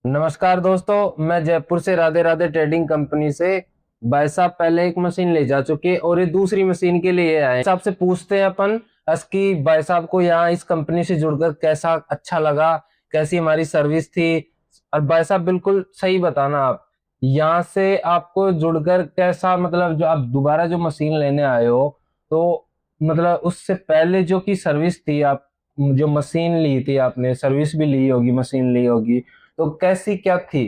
नमस्कार दोस्तों, मैं जयपुर से राधे राधे ट्रेडिंग कंपनी से। भाई साहब पहले एक मशीन ले जा चुके हैं और ये दूसरी मशीन के लिए आए। साहब से पूछते हैं अपन कि भाई साहब को यहाँ इस कंपनी से जुड़कर कैसा अच्छा लगा, कैसी हमारी सर्विस थी। और भाई साहब बिल्कुल सही बताना, आप यहाँ से आपको जुड़कर कैसा, मतलब जो आप दोबारा जो मशीन लेने आए हो, तो मतलब उससे पहले जो की सर्विस थी, आप जो मशीन ली थी आपने, सर्विस भी ली होगी, मशीन ली होगी, तो कैसी क्या थी।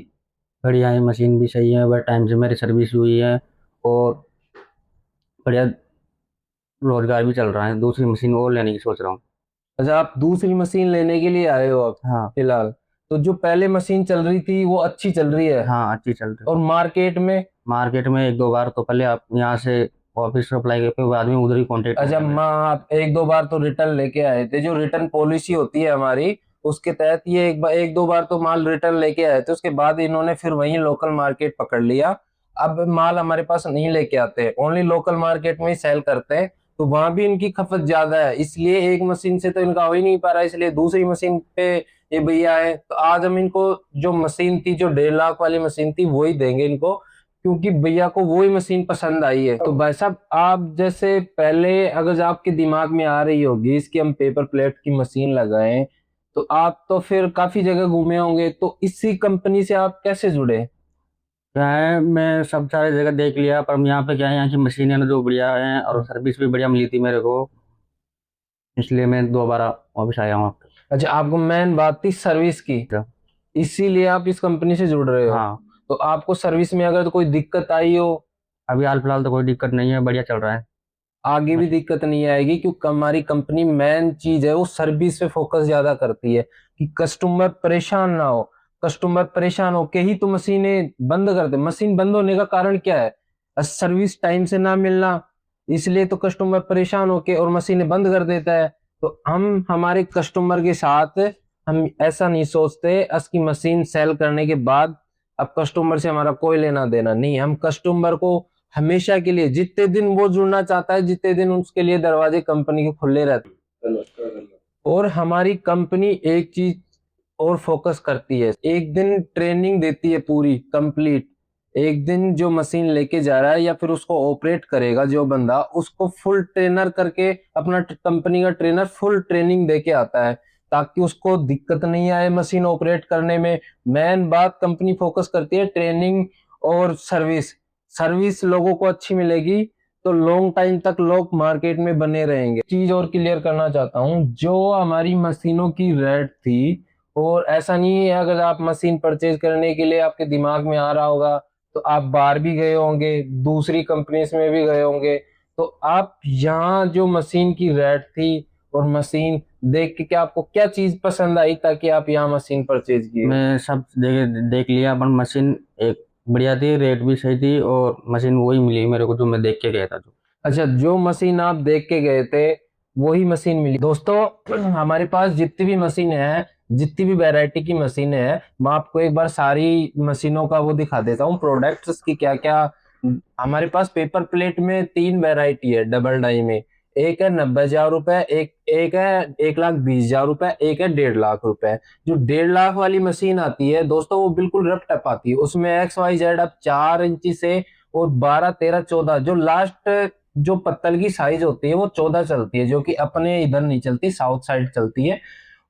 बढ़िया है। मशीन भी सही है, बट टाइम से मेरी सर्विस हुई है और बढ़िया रोजगार भी चल रहा है। दूसरी मशीन और लेने की सोच रहा हूँ। अच्छा, आप दूसरी मशीन लेने के लिए आए हो अब हाँ। फिलहाल। तो जो पहले मशीन चल रही थी वो अच्छी चल रही है। हाँ, अच्छी चल रही और है। मार्केट में। मार्केट में एक दो बार तो पहले आप यहाँ से ऑफिस अप्लाई करके बाद में उधर ही कांटेक्ट हो अच्छा, गया मेरा। आप एक दो बार तो रिटर्न लेके आए थे, जो रिटर्न पॉलिसी होती है हमारी, उसके तहत ये एक दो बार तो माल रिटर्न लेके आए थे, उसके बाद इन्होंने फिर वहीं लोकल मार्केट पकड़ लिया। अब माल हमारे पास नहीं लेके आते, ओनली लोकल मार्केट में ही सेल करते हैं। तो वहां भी इनकी खपत ज्यादा है, इसलिए एक मशीन से तो इनका हो ही नहीं पा रहा, इसलिए दूसरी मशीन पे ये भैया है। तो आज हम इनको जो मशीन थी, जो 1.5 लाख वाली मशीन थी, वही देंगे इनको, क्योंकि भैया को वही मशीन पसंद आई है। तो भाई साहब, आप जैसे पहले अगर आपके दिमाग में आ रही होगी इसकी हम पेपर प्लेट की मशीन लगाएं, तो आप तो फिर काफी जगह घूमे होंगे, तो इसी कंपनी से आप कैसे जुड़े। क्या है, मैं सब सारे जगह देख लिया, पर यहाँ पे क्या है, यहाँ की मशीनें ना जो बढ़िया है और सर्विस भी बढ़िया मिली थी मेरे को। इसलिए मैं दोबारा वापस आया हूँ आपके। अच्छा, आपको मेन बात थी सर्विस की, इसीलिए आप इस कंपनी से जुड़ रहे हो। हाँ। तो आपको सर्विस में अगर तो कोई दिक्कत आई हो, अभी हाल फिलहाल तो कोई दिक्कत नहीं है, बढ़िया चल रहा है। आगे भी मशीन। दिक्कत नहीं आएगी, क्योंकि हमारी कंपनी मेन चीज है वो सर्विस पे फोकस ज्यादा करती है, कि कस्टमर परेशान ना हो। कस्टमर परेशान होके ही तो मशीनें बंद कर दे। मशीन बंद होने का कारण क्या है? सर्विस टाइम से ना मिलना। इसलिए तो कस्टमर परेशान होके और मशीनें बंद कर देता है। तो हम हमारे कस्टमर के साथ, हम ऐसा नहीं सोचते असकी मशीन सेल करने के बाद अब कस्टमर से हमारा कोई लेना देना नहीं। हम कस्टमर को हमेशा के लिए, जितने दिन वो जुड़ना चाहता है, जितने दिन उसके लिए दरवाजे कंपनी के खुले रहते हैं। और हमारी कंपनी एक चीज और फोकस करती है, एक दिन ट्रेनिंग देती है पूरी कंप्लीट। एक दिन जो मशीन लेके जा रहा है या फिर उसको ऑपरेट करेगा जो बंदा, उसको फुल ट्रेनर करके अपना कंपनी का ट्रेनर फुल ट्रेनिंग देके आता है, ताकि उसको दिक्कत नहीं आए मशीन ऑपरेट करने में। मेन बात कंपनी फोकस करती है ट्रेनिंग और सर्विस। सर्विस लोगों को अच्छी मिलेगी तो लॉन्ग टाइम तक लोग मार्केट में बने रहेंगे। चीज और क्लियर करना चाहता हूँ, जो हमारी मशीनों की रेट थी, और ऐसा नहीं है, अगर आप मशीन परचेज करने के लिए आपके दिमाग में आ रहा होगा तो आप बाहर भी गए होंगे, दूसरी कंपनीज में भी गए होंगे। तो आप यहाँ जो मशीन की रेट थी और मशीन देख के क्या आपको क्या चीज पसंद आई, ताकि आप यहाँ मशीन परचेज किए। मैं सब देख देख लिया, पर मशीन एक बढ़िया थी, रेट भी सही थी और मशीन वही मिली मेरे को जो मैं देख के गया था। जो अच्छा, जो मशीन आप देख के गए थे वही मशीन मिली। दोस्तों, हमारे पास जितनी भी मशीन है, जितनी भी वैरायटी की मशीन है, मैं आपको एक बार सारी मशीनों का वो दिखा देता हूँ, प्रोडक्ट्स की क्या क्या। हमारे पास पेपर प्लेट में 3 वैरायटी है डबल डाई में। एक है 90,000 रुपए, एक एक है 1,20,000 रुपए, एक है 1.5 लाख रुपए। जो 1.5 लाख वाली मशीन आती है दोस्तों, वो बिल्कुल रफ टप आती है, उसमें XYZ अब 4 इंची से और 12, 13, 14, जो लास्ट जो पत्तल की साइज होती है वो 14 चलती है, जो कि अपने इधर नहीं चलती, साउथ साइड चलती है।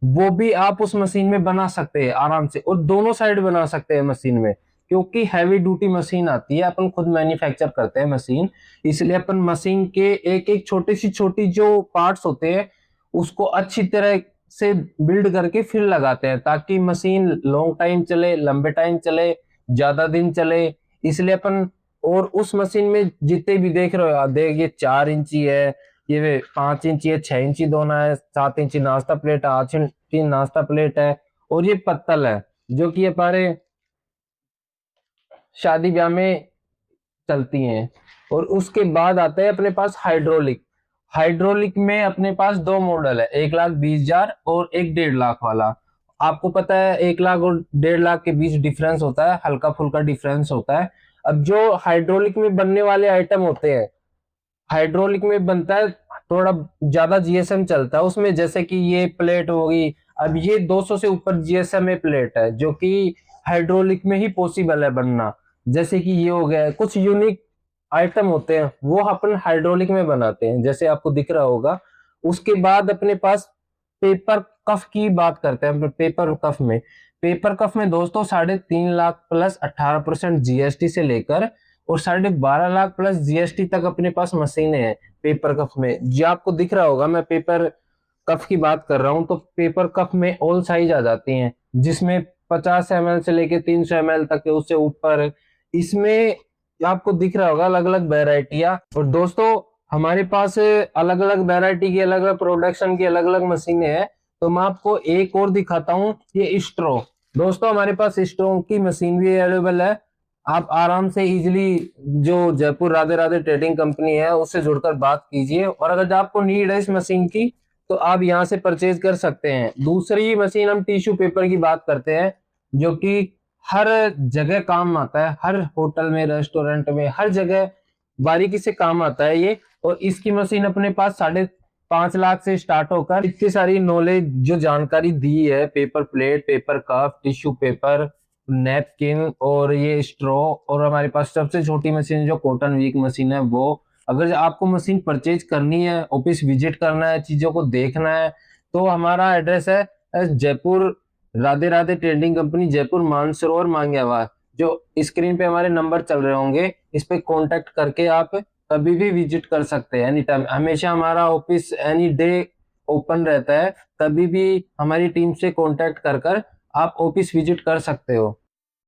वो भी आप उस मशीन में बना सकते हैं आराम से, और दोनों साइड बना सकते हैं मशीन में, क्योंकि हैवी ड्यूटी मशीन आती है, अपन खुद मैन्युफैक्चर करते हैं मशीन। इसलिए अपन मशीन के एक एक छोटी जो पार्ट्स होते हैं उसको अच्छी तरह से बिल्ड करके फिर लगाते हैं, ताकि मशीन लॉन्ग टाइम चले, लंबे टाइम चले, ज्यादा दिन चले। इसलिए अपन, और उस मशीन में जितने भी देख रहे हो आप, देख ये 4 इंची है, ये 5 इंची है, 6 इंची दोना है, 7 इंची नाश्ता प्लेट है, 8 इंची नाश्ता प्लेट है, और ये पत्तल है, जो कि हमारे शादी ब्याह में चलती हैं। और उसके बाद आता है अपने पास हाइड्रोलिक। हाइड्रोलिक में अपने पास 2 मॉडल है, 1,20,000 और एक 1.5 लाख वाला। आपको पता है 1 लाख और 1.5 लाख के बीच डिफरेंस होता है, हल्का फुल्का डिफरेंस होता है। अब जो हाइड्रोलिक में बनने वाले आइटम होते हैं, हाइड्रोलिक में बनता है थोड़ा ज्यादा GSM चलता है उसमें, जैसे कि ये प्लेट होगी, अब ये 200 से ऊपर GSMA प्लेट है जो कि हाइड्रोलिक में ही पॉसिबल है बनना। जैसे कि ये हो गया, कुछ यूनिक आइटम होते हैं वो अपन हाइड्रोलिक में बनाते हैं, जैसे आपको दिख रहा होगा। उसके बाद अपने पास पेपर कफ की बात करते हैं। पेपर कफ में दोस्तों 3.5 लाख प्लस 18% GST से लेकर और 12.5 लाख प्लस GST तक अपने पास मशीनें हैं पेपर कफ में। जो आपको दिख रहा होगा, मैं पेपर कफ की बात कर रहा हूं, तो पेपर कप में ऑल साइज आ जाती हैं, जिसमें 50 ml से लेके 300 ml तक है, उससे ऊपर। इसमें आपको दिख रहा होगा अलग अलग वेराइटियां। और दोस्तों हमारे पास अलग अलग वेराइटी की, अलग अलग प्रोडक्शन की अलग अलग मशीनें हैं। तो मैं आपको एक और दिखाता हूँ, ये स्ट्रॉ। दोस्तों हमारे पास स्ट्रॉ की मशीन भी अवेलेबल है। आप आराम से इजिली जो जयपुर राधे राधे ट्रेडिंग कंपनी है उससे जुड़कर बात कीजिए, और अगर आपको नीड है इस मशीन की तो आप यहाँ से परचेज कर सकते हैं। दूसरी मशीन हम टिश्यू पेपर की बात करते हैं, जो कि हर जगह काम आता है, हर होटल में, रेस्टोरेंट में, हर जगह बारीकी से काम आता है ये। और इसकी मशीन अपने पास 5.5 लाख से स्टार्ट होकर इतनी सारी नॉलेज जो जानकारी दी है, paper plate, paper cup, tissue paper, napkin और ये स्ट्रॉ। और हमारे पास सबसे छोटी मशीन जो कॉटन वीक मशीन है वो। अगर आपको मशीन परचेज करनी है, ऑफिस विजिट करना है, चीजों को देखना है, तो हमारा एड्रेस है जयपुर राधे राधे ट्रेडिंग कंपनी, जयपुर मानसरोवर मांग्यावा। जो स्क्रीन पे हमारे नंबर चल रहे होंगे, इस पे कांटेक्ट करके आप कभी भी विजिट कर सकते हैं, एनी टाइम। हमेशा हमारा ऑफिस एनी डे ओपन रहता है, कभी भी हमारी टीम से कांटेक्ट कर आप ऑफिस विजिट कर सकते हो।